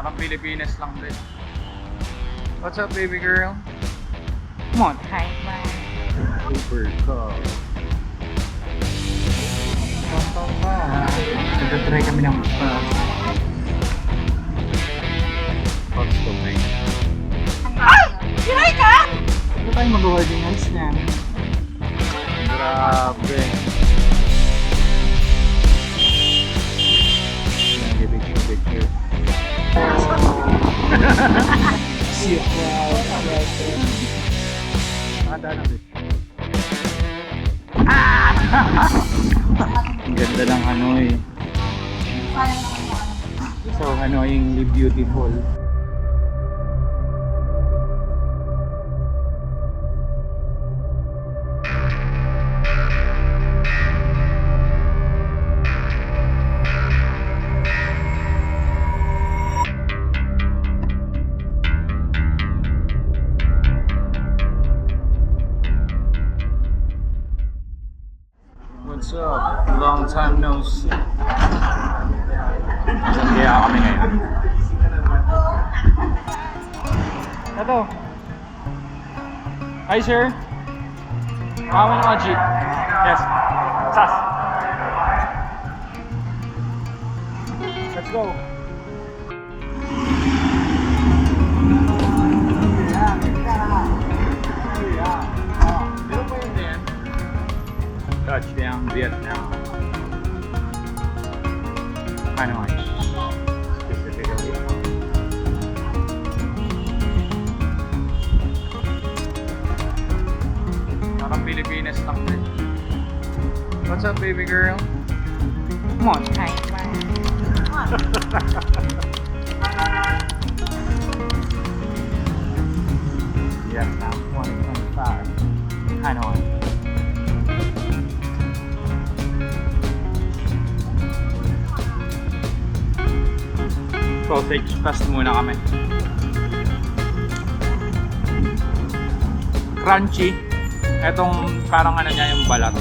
Parang Pilipinas lang din. What's up, baby girl? Come on. Hi, bye. Super cool. Nagtatry kami ng customer. Hinay ka! Ano tayo mag-hoarding hands niyan? Grabe. Picture. See you proud. Daan na din. Ang ganda ng Hanoi. So annoyingly beautiful. What's up? Long time no see. Saan kaya kami ngayon? Ito. Hi sir. Kama ng jeep. Yes. Sas. Let's go. Touchdown, Vietnam. Hanoi, specifically. Parang Pilipinas lang din. What's up, baby girl? Come on. Hi, bye. Vietnam 2025. Hanoi. Sausage fast muna kami. Crunchy. Etong parang ano niya yung balat.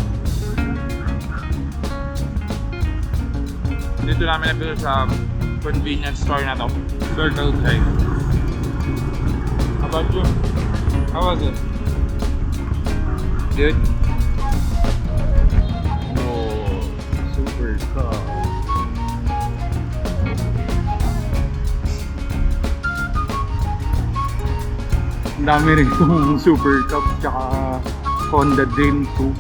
Dito namin nabili sa convenience store na to. Circle K. How about you? How was it? Good? Oh, super cool. Ang dami rin itong Super Cup tsaka Honda Dream 2.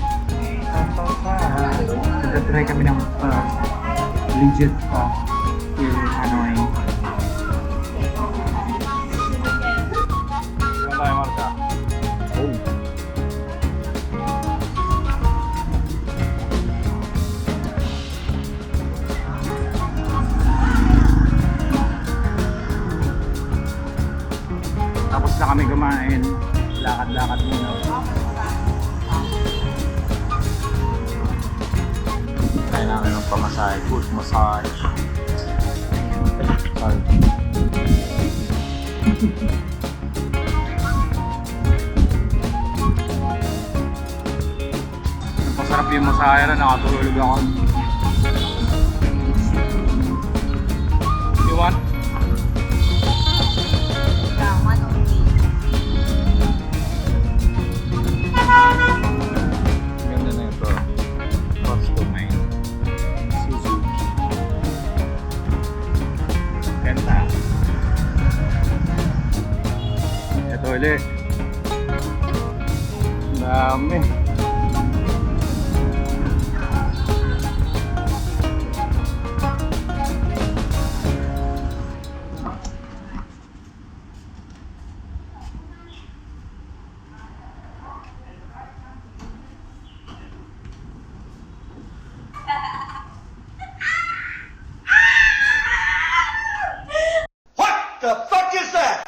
Nagtatry kami ng legit in Hanoi. Ano tayo, Marta? Oh! Tapos na kami kumain, lakad-lakad muna. Kaya namin ng pamasahe, foot massage. Sorry. Napasarap yung masahe na nakatulog ako. You want? Ganda na ito. Customer. Suzuki. Ganda. Ito ulit. Dami. The fuck is that?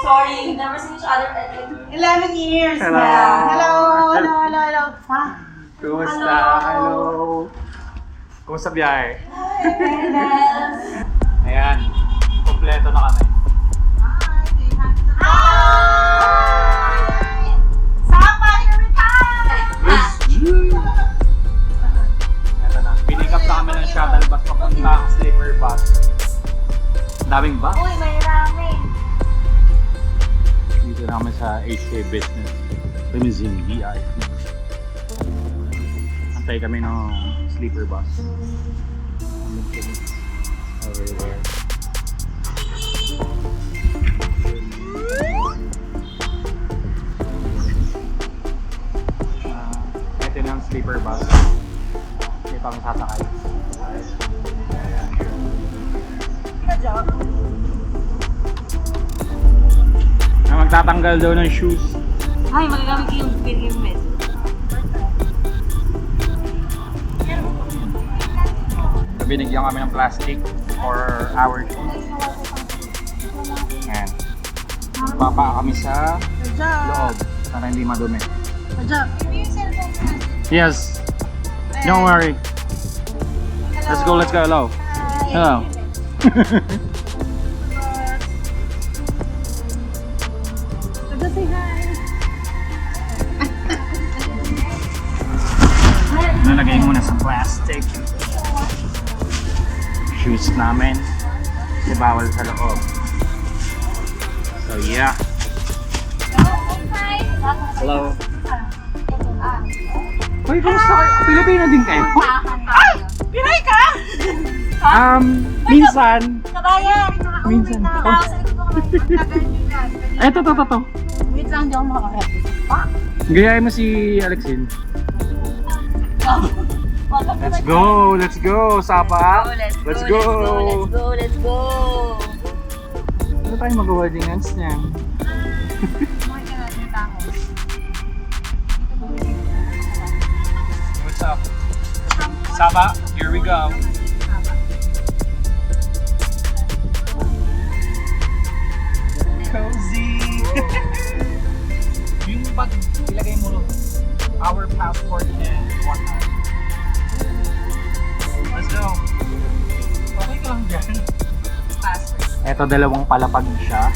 Sorry, we've never seen each other. 11 years Hello. na. Hello. Ha? Kumusta? Hello. Kumusta biyahe? Very nice. Ayan, kompleto na kami. Hi! Sapa, here we come! Ito na, pinick up na kami ng shuttle bus papuntang sleeper bus. Daming bus. Uy, may ramen. Dito na kami sa HK Business Limousine VIP. Antay kami ng sleeper bus. Over there. Ito na ang sleeper bus. Ito kami sasakay. Na magtatanggal daw ng shoes. Ay, magagamit ko yung pilgrimage. Binigyan kami ng plastic for our shoes. Ayan. Papa kami sa loob para hindi madumi. Yes. Don't worry. Let's go. Hello. Hello. Say hi. Nalagay muna sa plastic. Shoes namin. Kasi bawal sa loob. So yeah. Hello. Hoy, kamusta kayo? Pilipino din kayo? Pinay ka? Minsan. Kabayan! Minsan. Eto, to. Wait lang, di ako makakarating. Gayahin mo si Alexin. Let's go, Sapa. Let's go. Ano tayo mag-wedding dance niyan? What's up? Sapa, here we go. Cozy. Yung bag, ilagay mo ron. Our passport and whatnot. Let's go. Okay ka lang dyan. Eto, dalawang palapag siya.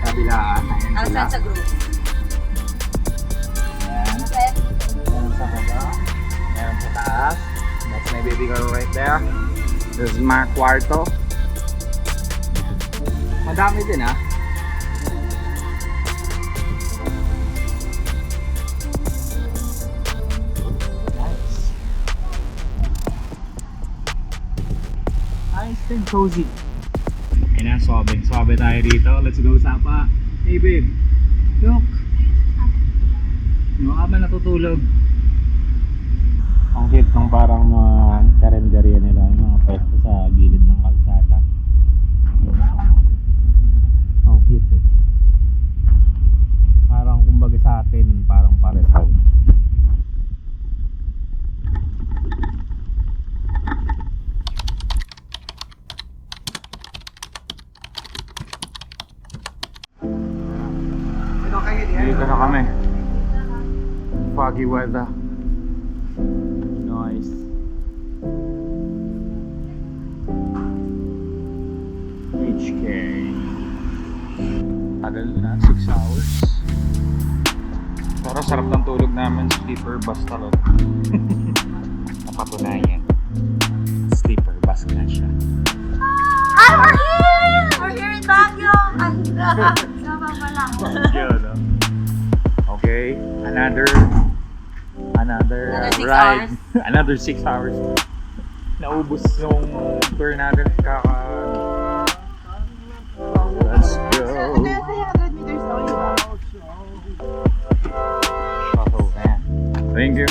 Kabilaan. Ayan Ang sila. saan sa group? Ayan. Meron sa baba. Meron sa taas. That's my baby girl right there. This is my kwarto. Madami din ah. Nice and cozy. Ayan na, swabe tayo dito. Let's go, Sapa. Hey babe, look. Yung ama natutulog. Ang cute ng parang mga karinderya nila, yung mga pwesto sa gilid ng kalsada. Ang cute eh. Parang kumbaga sa atin, parang pareho. Dito na kami. Foggy weather. Nice. HK. Tagal na, 6 hours. Pero sarap ng tulog namin, sleeper bus talaga. Napatunayan. Sleeper bus na siya. Hi, we're here! We're here in Baguio! Sama pala. Yun, no? Okay, another Another 6 ride. hours. Another 6 hours. Naubos yung tour natin kaka. Let's go. 300 meters away. Shuttle van. Thank you.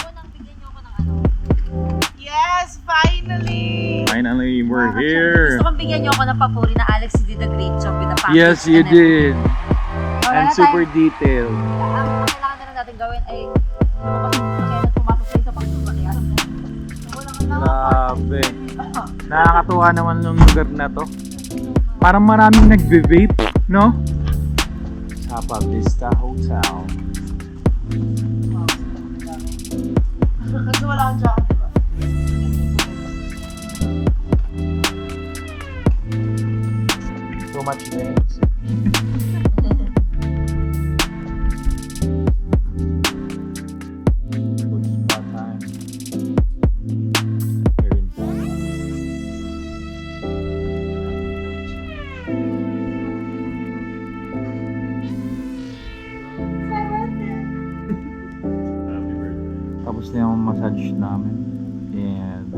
Yes, finally! Finally, we're here. Gusto kong bigyan niyo ako ng papuri na Alex did a great job with the package. Yes, you and did. everything. And super detailed. Ang kailangan na lang natin gawin ay kailan pumasok sa isa pang sumakyan. Grabe. Nakakatuwa naman yung lugar na to. Parang maraming nagbe-vape, no? Sapa Vista Hotel. Kasi wala akong jacket, diba? Too much names. Good spa time. Here in town. Tapos na yung massage namin. And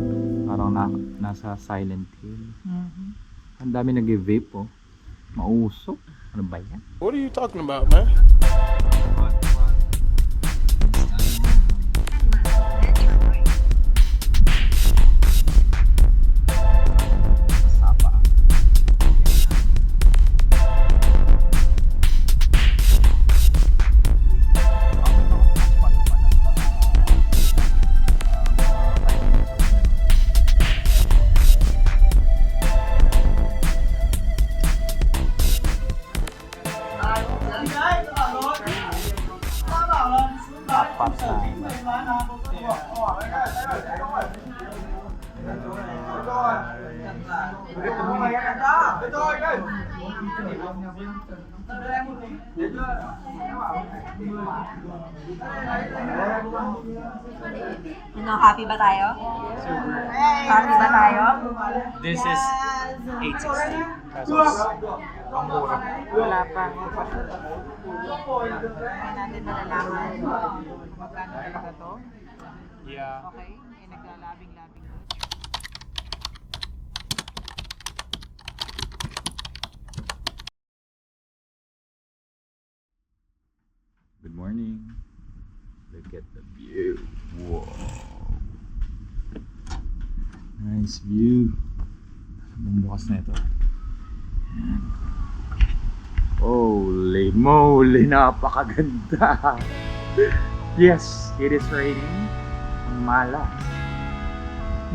parang nasa Silent Hill. Ang dami nag-vape oh. Mausok. Ano ba yan? What are you talking about, man? Apat na. Ano, happy ba tayo? Happy ba tayo? This is 860 pesos. Ang mura. Wala pa. Hindi natin malalaman kung magkano talaga to. Yeah. Okay? Eh, naglalabing-labing. Good morning. Look at the view. Wow. Nice view. Bumukas na ito. Ayan. Holy moly, napakaganda. Yes, it is raining. Ang malas.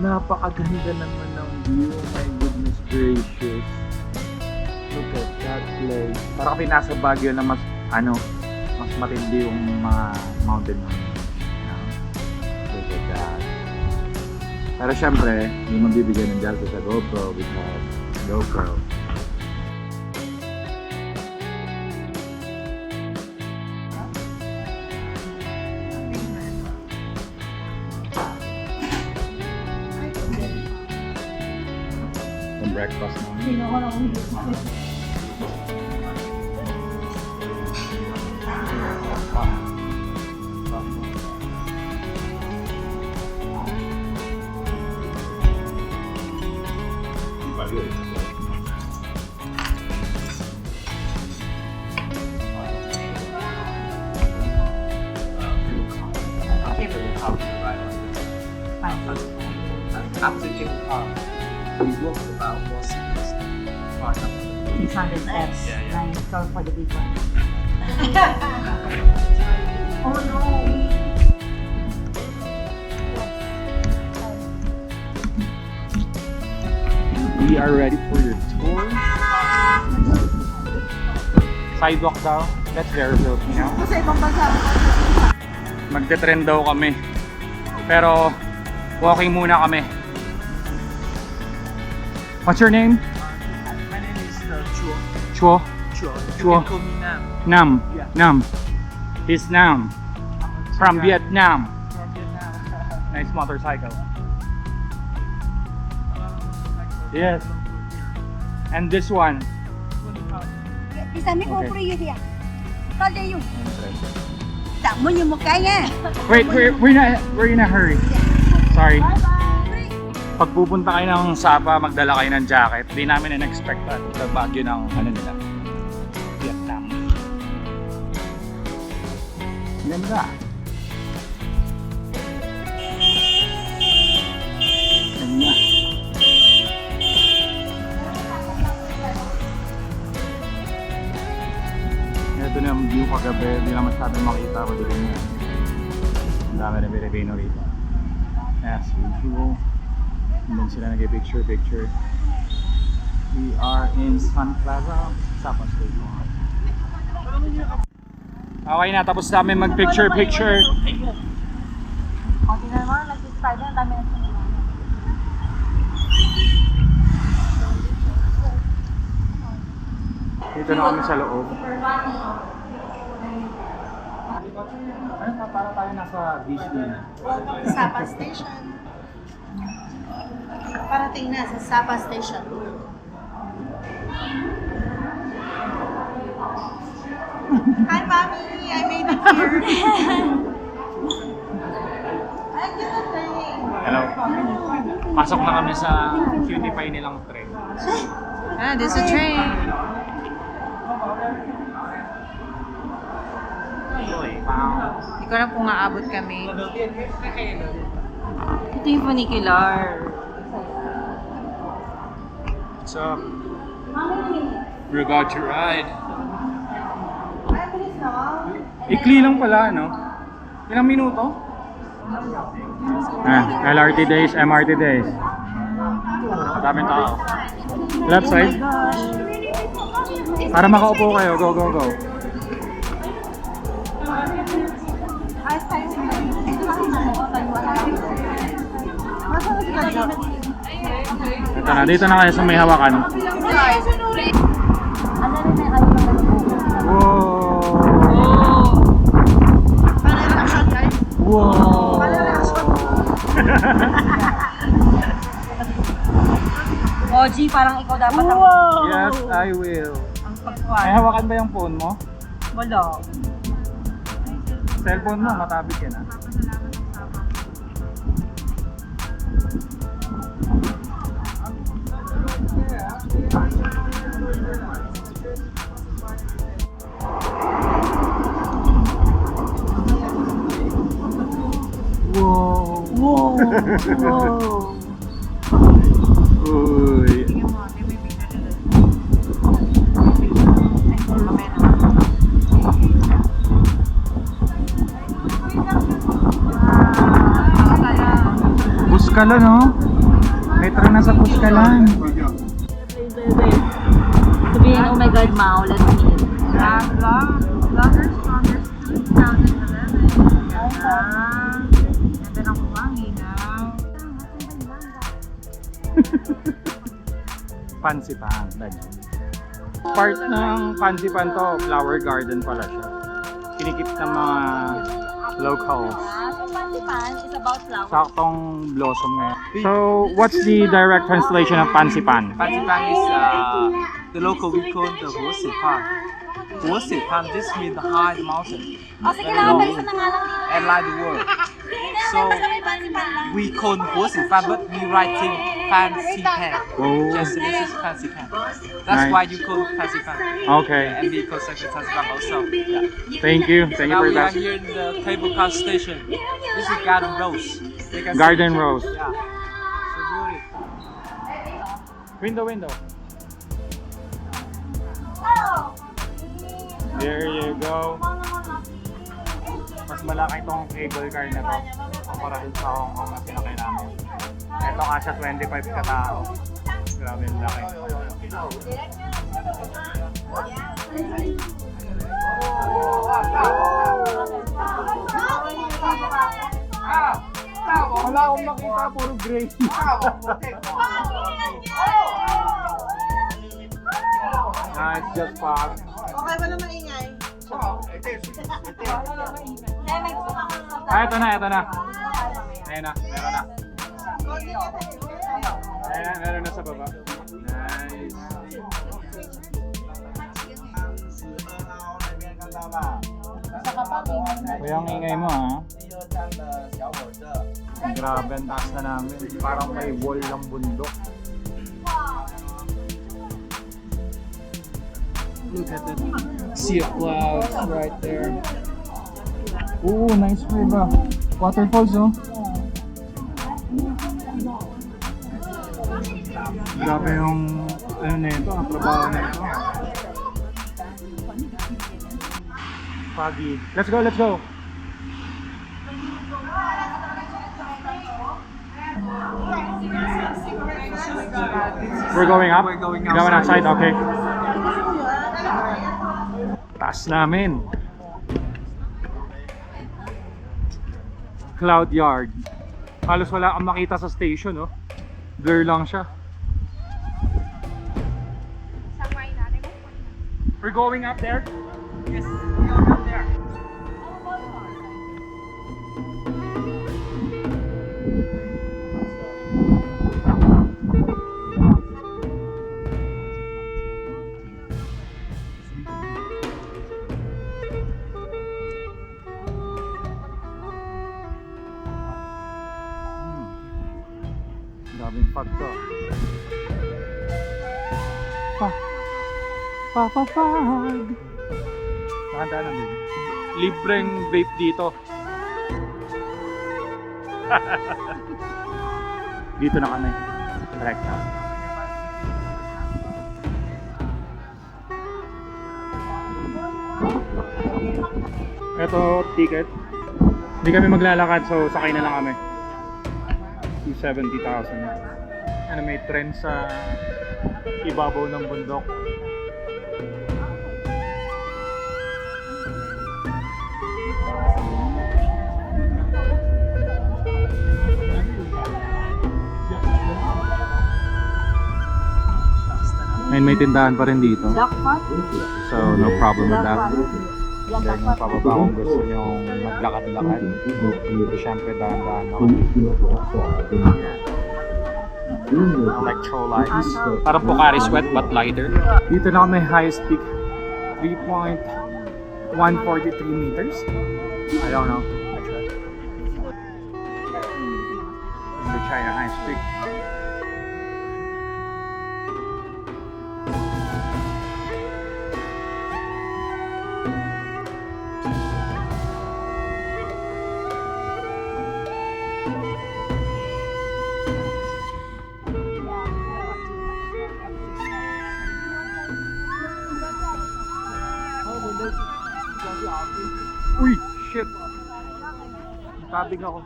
Napakaganda naman ng view. My goodness gracious. Look at that place. Parang kami nasa Baguio na mas matindi yung mga mountain na yun. Look at that. Pero syempre, hindi mabibigyan ng jacket sa GoPro because GoPro. Yung breakfast namin. After you we walk about almost 600 steps. Yeah. Nice. So for the big one. Oh no! We are ready for your tour. Sidewalk daw. That's very Filipino. Kasi ibang bansa. Magte-trend daw kami. Pero walking muna kami. What's your name? My name is Chuo. Chuo? Chuo. You Chuo. can call me Nam. Nam. Yeah. Nam. He's Nam. From Vietnam. From Vietnam. Nice motorcycle. Yes. And this one. Isa may Okay. kupri yun yan. Kala yun. Tạm mo yung mukha niya. Wait, we're in a hurry. Sorry. Pag pupunta kayo ng Sapa, magdala kayo ng jacket. Di namin in-expect na sa Baguio ng nila. Vietnam. Ganda. Ganda. Ito na yung view kagabi. Hindi na masyadong makita ko doon yan. Ang dami na Pilipino rito. As usual. And then sila nag-picture. We are in Sun Plaza, Sapa State Mall. Okay na, tapos namin mag-picture-picture. O, tingnan mo, nag-start na, dami na sinila. Dito na kami sa loob. Ano pa, para tayo nasa Disney. Sapa Station. Parating na sa Sapa Station. Hi, Mommy! I made it here. I get a thing. Hello. Pasok na kami sa cutie pie nilang train. Ah, this is a train. Hindi ko na kung aabot kami. Ito yung funicular. What's up? We got to ride. Ikli lang pala, no? Ilang minuto? LRT days, MRT days. Daming tao. Left side. Para makaupo kayo, go, go, go. Ito na, dito na kayo sa may hawakan. Wow! Wow! Oji, parang ikaw dapat ang Yes, I will. ang pagkuhan. May hawakan ba yung phone mo? Wala. Cellphone mo, matabig yan ah. Wow! Wow! Wow! Uy! Puskalan, no? May train na sa Puskalan. Sabihin, oh my God, Mao, let's meet. Vlogger strongest 2011. Ganda ng kumangin, Pansipan. Part ng Pansipan to, flower garden pala siya. Kinikip ng mga locals. So, Pansipan is about flowers. Saktong blossom ngayon. So, what's the direct translation of Pansipan? Pansipan is the local we call the Huosipan. Huosipan, this means the high mountain. O, sige na, balisan na nga lang dito. And like the world. So Basta may Pansipan lang. we call Huosipan, but we writing fancy pen. Oh. Just this is fancy pen. Nice. That's why you call fancy pen. Okay. And we call second Pansipan also. Yeah. Thank you. Thank you Now for we are that. here in the cable car station. This is Garden Rose. You can see- Garden Rose. Yeah. So beautiful. Window. There you go. Mas malaki tong cable car na to kumpara dun sa Hong Kong na sinakay namin. Ito kasya 25 katao. Grabe yung laki. Wala akong makita, puro gray. Nah, it's just fog. Okay, wala maingay. Ito na. Ayun na, meron na. Ayan, meron na sa baba. Nice. Kuya, ang ingay mo ha. Grabe, ang taas na namin. Parang may wall ng bundok. Look at the sea of clouds right there. Oo, nice view ba? Waterfalls, oh. Grabe yung ano na ito, ang trabaho na ito. Foggy. Let's go. We're going up? We're going Going outside. outside, okay. Taas namin. Cloud Yard. Halos wala kang makita sa station, no? Blur lang siya. We're going up there? Yes, we are up there. Daming fog to. Fog. Nakanda lang din. Libreng vape dito. Dito na kami. Right now. Ito, ticket. Hindi kami maglalakad, so sakay na lang kami. 270,000. Ano, may tren sa ibabaw ng bundok. And may tindahan pa rin dito. Jackpot? So no problem with that. Yan, Then yung pababa kung gusto nyo maglakad-lakad. Siyempre dahan-dahan ako. Electrolytes. Parang Pocari Sweat but lighter. Dito na kami highest peak. 3.143 meters. I don't know. Actually. In the China highest peak. Uy! Shit! Tabig ako.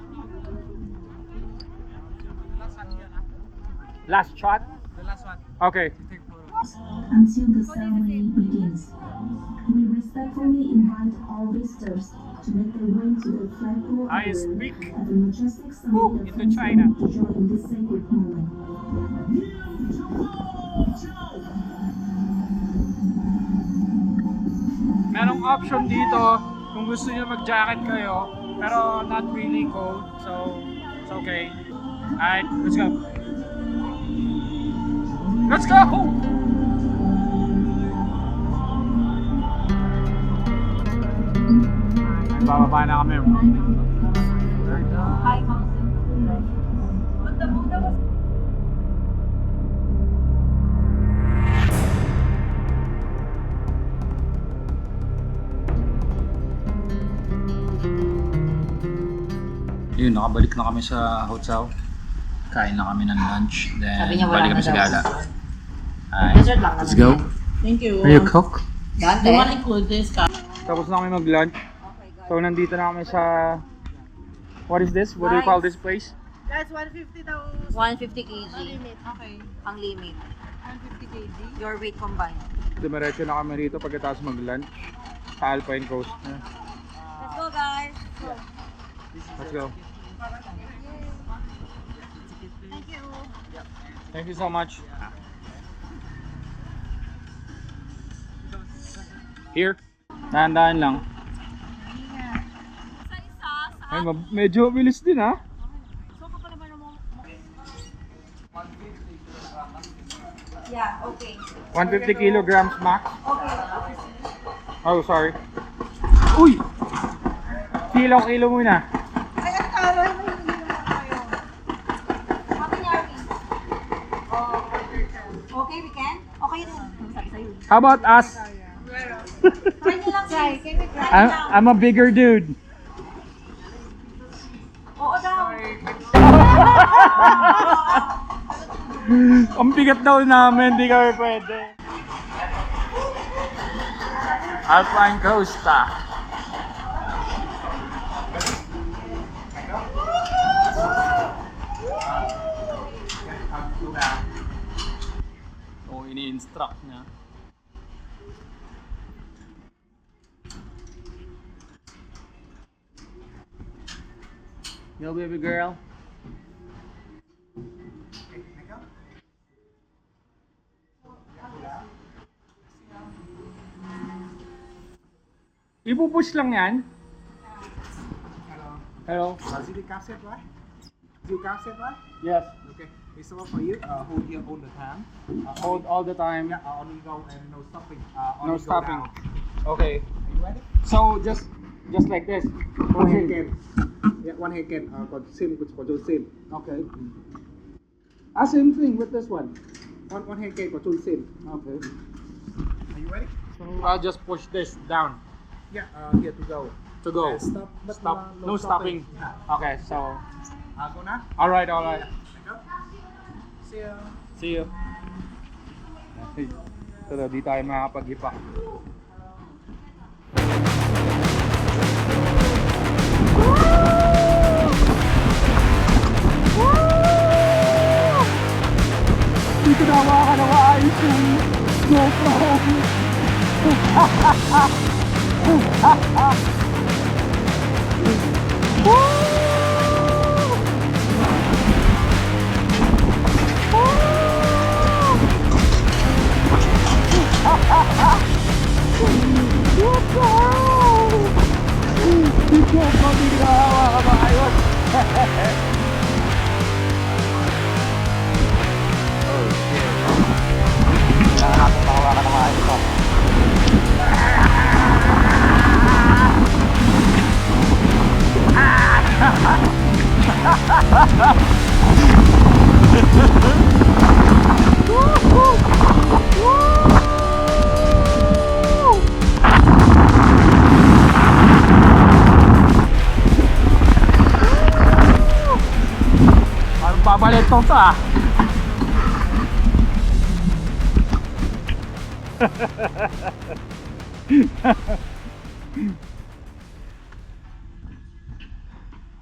Last shot? The last one. Okay. Take photo. Until the ceremony begins. We respectfully invite all visitors to make their way to the flagpole Highest area peak. at the majestic summit of into China. to join this sacred moment. Merong option dito kung gusto niyo mag-jacket kayo, pero not really cold, so it's okay. Alright, let's go. Let's go! Ay, bababa na kami. Hi. Yun, nakabalik na kami sa hotel. Kain na kami ng lunch. Then, Sabi niya wala balik na kami sa daw. gala. Alright, Dessert lang let's naman. go. Thank you. Are you cook? Dante. You want to include this? Tapos na kami mag-lunch. So, nandito na kami sa... What is this? What do you call this place? That's 150 daw. 150 kg. Limit. Okay. Ang limit. 150 kg. Your weight combined. Dumiretso na kami rito pagkatapos mag-lunch sa Alpine Coast. Let's go, guys. Let's go. Thank you. Thank you so much. Here. Dahan-dahan lang. Ay, medyo bilis din ha. Yeah, okay. 150 kilograms max. Okay. Oh, sorry. Uy! Kilo muna. Ay, ano ka? May hindi naman kayo. Happy Yarby. Okay, we can? Okay na. Sabi sa'yo. How about us? Try nyo lang, Try. sis. Can we try? I'm a bigger dude. Oo daw. Ang bigat daw namin, di kami pwede. Alpine Costa. O, ini-instruct niya. Yo, baby girl. Ipupush lang yan. Hello. Is it the cassette, right? Is it cassette, right? Yes. Okay. It's all for you. Hold here all the time. Hold all the time. Yeah, only go and no stopping. No Only go stopping. down. Okay. Are you ready? So just like this. One hand can. Yeah, one hand can. Control sim. Okay. Ah, same thing with this one. One hand can control sim. Okay. Are you ready? So I'll just push this down Yeah. Here to go. to go. Stop. But Stop. No stopping. Yeah. Okay. So. Go now. All right. All right. Go. See you. See you. Ito daw, di tayo makakapag-hipa. Dito na ka na maayos yung GoPro. Dito ko hindi na makakaayos. Nakakapit ako ka na maayos ko. Ang babalik to ah.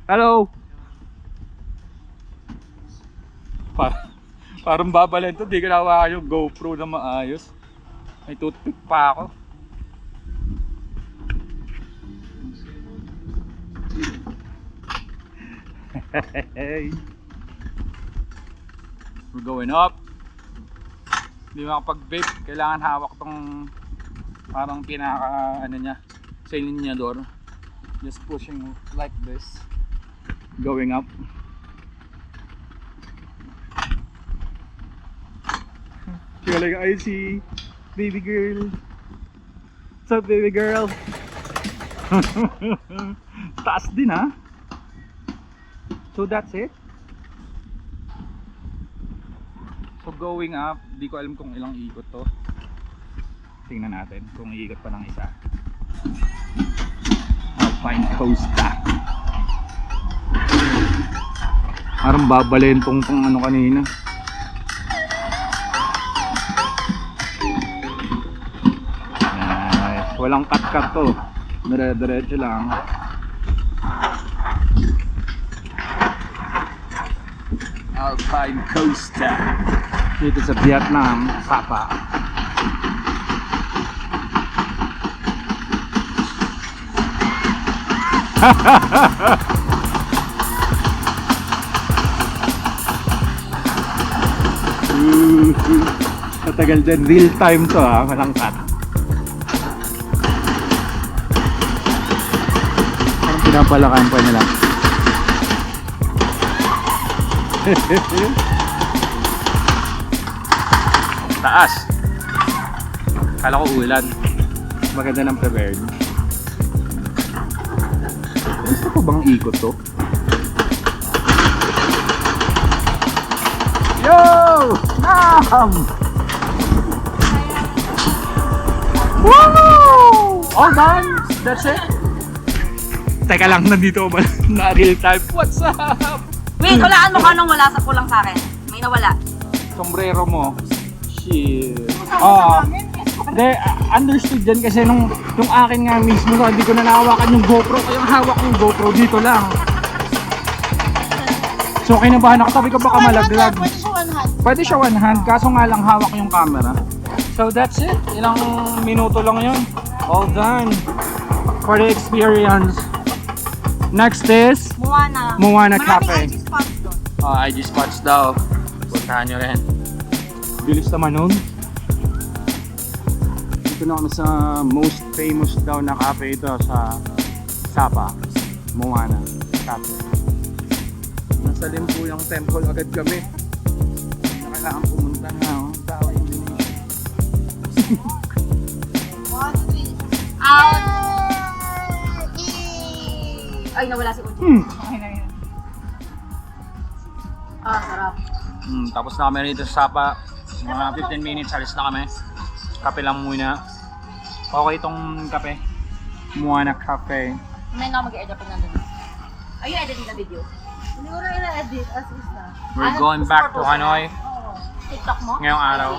Hello. Parang babalin to, di ko nahawakan yung GoPro na maayos. May toothpick pa ako. We're going up. Hindi makapag-vape, kailangan hawak tong parang pinaka ano niya, silinyador. Just pushing like this. Going up. You're like, I see baby girl. What's up, baby girl? Taas din ha. So that's it. So going up, di ko alam kung ilang ikot to. Tingnan natin kung iikot pa ng isa. Alpine Costa. Parang babalin tong ano kanina. Nice. Walang cut-cut to. Dire-diretso lang. Alpine Costa. Dito sa Vietnam, Sapa. Matagal din, real time to ha, walang cut. Parang pinapalakan pa nila. Taas. Kala ko ulan. Maganda ng prepared. Gusto ko bang ikot to? Yo! Nam! Woo! All done? That's it? Teka lang, nandito ba na real time? What's up? Wait, hulaan mo kung anong wala sa kulang sa akin. May nawala. Sombrero mo. Shit. Hindi, understood dyan kasi yung akin nga mismo, hindi ko na nahawakan yung GoPro. Kaya yung hawak yung GoPro dito lang. So kinabahan ako, sabi ko baka malaglag. Pwede siya one hand, kaso nga lang hawak yung camera. So that's it. Ilang minuto lang yun. All done. For the experience. Next is Moana. Moana Maraming Cafe. IG spots doon. IG spots daw. Puntahan nyo rin. Bilis naman nun. Dito na kami sa most famous daw na cafe ito sa Sapa. Moana Cafe. Nasa Limpuyang Temple agad kami. Na kailangan pumunta na ang tao Indonesia. Out! Ay, nawala si Uchi. Okay na yun. Sarap. Tapos na kami rito sa Sapa. Mga 15 minutes, alis na kami. Kape lang muna. Okay itong kape. Moana Cafe. May nga mag-edit pa nandun. Are you editing the video? Hindi ko na ina-edit as is na. We're going back to Hanoi TikTok mo? ngayong araw.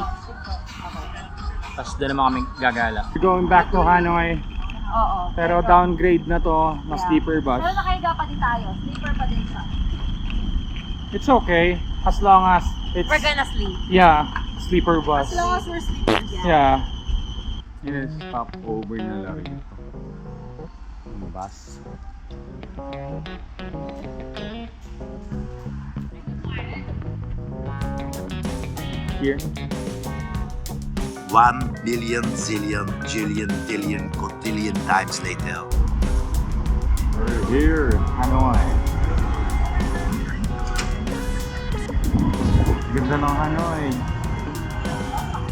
Tapos doon naman kami gagala. We're going back to Hanoi. Oo. Pero downgrade na to, na Yeah. sleeper bus. Pero nakahiga pa din tayo. Sleeper pa din siya. It's okay as long as it's We're gonna sleep. yeah, sleeper bus. As long as we're sleeping. Yeah. It is stop over na lang ito. Ang bus. Here. 1 billion, zillion, jillion, billion, cotillion times later. We're here in Hanoi. Ganda ng Hanoi.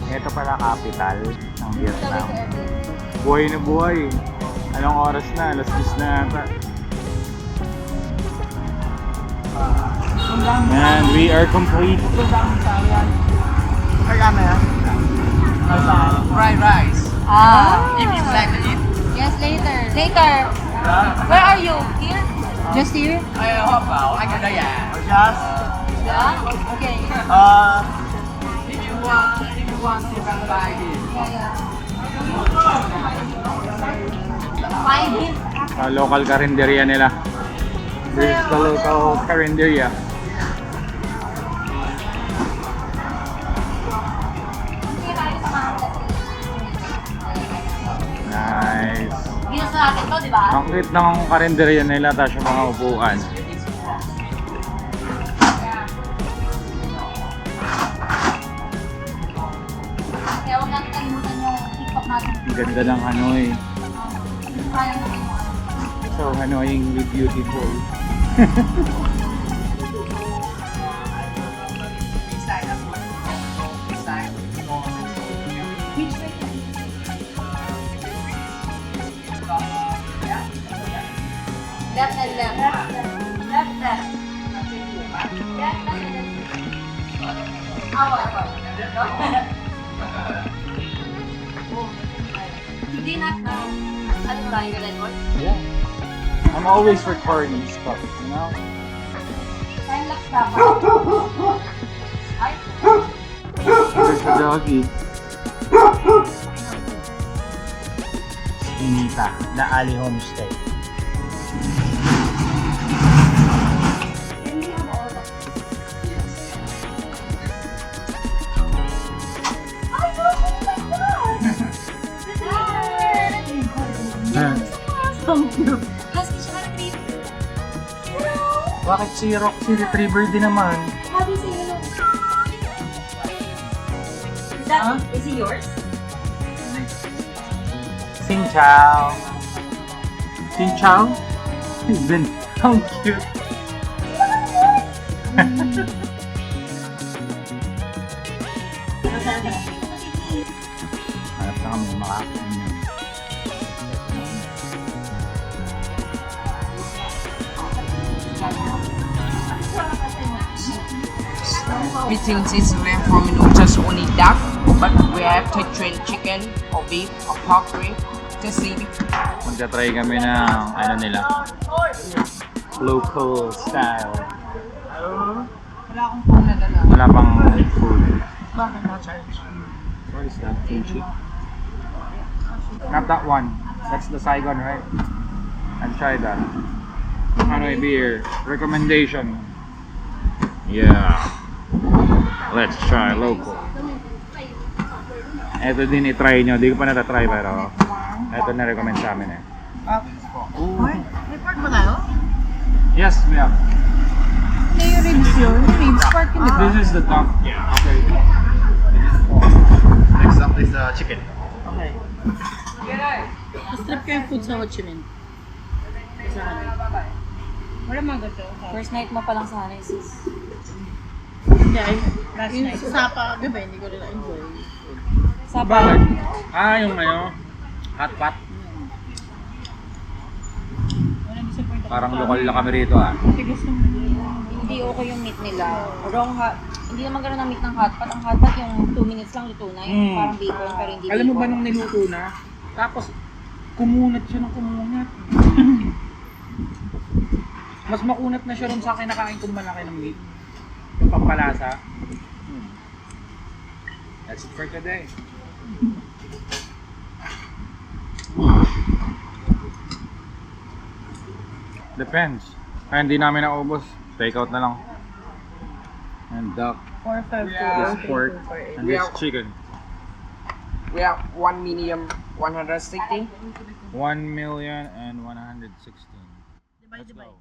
Ito pala capital ng Vietnam. Buhay na buhay. Anong oras na? Alas 10 na ata. And we are complete. Fried rice. If you like to eat, Yes, later. Later. Where are you? Here? Just here? I hope I can do yeah. Yeah? Okay. If you want, you can buy it. Find him. Sa local karinderya nila. This is the local karinderya. Nice. Ginas na natin to, di ba? Ang cute ng karinderya nila, tapos yung mga upuan. Kaya huwag natin kalimutan yung TikTok natin. Ang ganda ng Hanoi. Sayang natin. So annoyingly beautiful. Left and left. Left, left. Left, left, Hindi na, ano ba yung red one? Yeah. I'm always recording stuff, you know? Time lapse dapat. Ay, There's a doggy. Inita, na Ali Homestay. husky siya na trip. Bakit si Roxy Retriever din naman? Happy sa iyo. Is he yours? Xin Chao. Xin Chao? Then, how cute. Hanap na kami makakain niya. We think this went from just only duck, but we have Techuan chicken or beef or pork rib. Just leave it. Magta-try kami ng ano nila. Local style. Wala akong phone na dala. Wala pang food. Bakit na-charge? What is that? Kimchi? Not that one. That's the Saigon, right? I've tried that. Hanoi beer. Recommendation. Yeah. Let's try local. Ito din i-try nyo. Di ko pa natatry pero ito na-recommend sa amin eh. Ay, report mo na, no? Yes, we have. Ano yung ribs yun? Ribs, pork yun, di ba? This is the duck. Yeah. Okay. Next up is chicken. Okay. Strip ko yung food sa Ho Chi Minh. Sa Hanoi. Wala mga gato. First night mo pa lang sa Hanoi, sis. Hindi, last night. Sa Sapa, gabi, hindi ko rin na-enjoy. Sapa. Yung ano, hot pot. Wala disappoint ako. Parang lokal na kami rito ah. Tigas ng Hindi okay yung meat nila. Hindi naman gano'n ang meat ng hotpot. Ang hotpot yung 2 minutes lang luto na. Yung parang bacon, pero hindi Alam mo ba bacon. nung niluto na? Tapos, kumunat siya ng kumunat. Mas makunat na siya rin sa kinakain kong malaki ng meat. Yung pampalasa. That's it for today. Depends. Ay, hindi namin naubos. Take out na lang. And duck, 4-5 this pork, and this chicken. We have 1 medium 160. 1,116,000. Let's go.